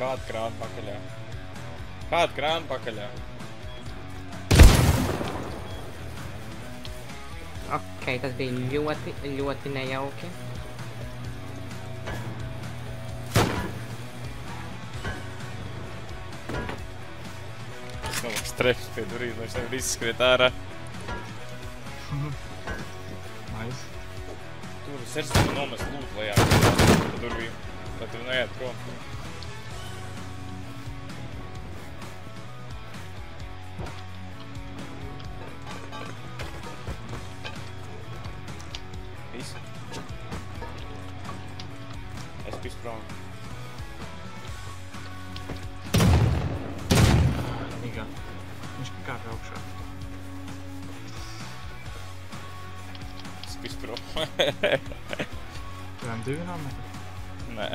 Kāda krāna pakaļā? Kāda krāna pakaļā? Ok, tas bija ļoti nejauki. Es nolaks trefs pie durīm, lai es nevar izskriet ārā. Nice. Tur serstību nomest lūdzu lejā pa durvīm, lai tur neiet prom. Visi. Es pis prom. Mīgā. Viņš kāpj augšā. Es pis prom. Turām 2 nometri? Nē.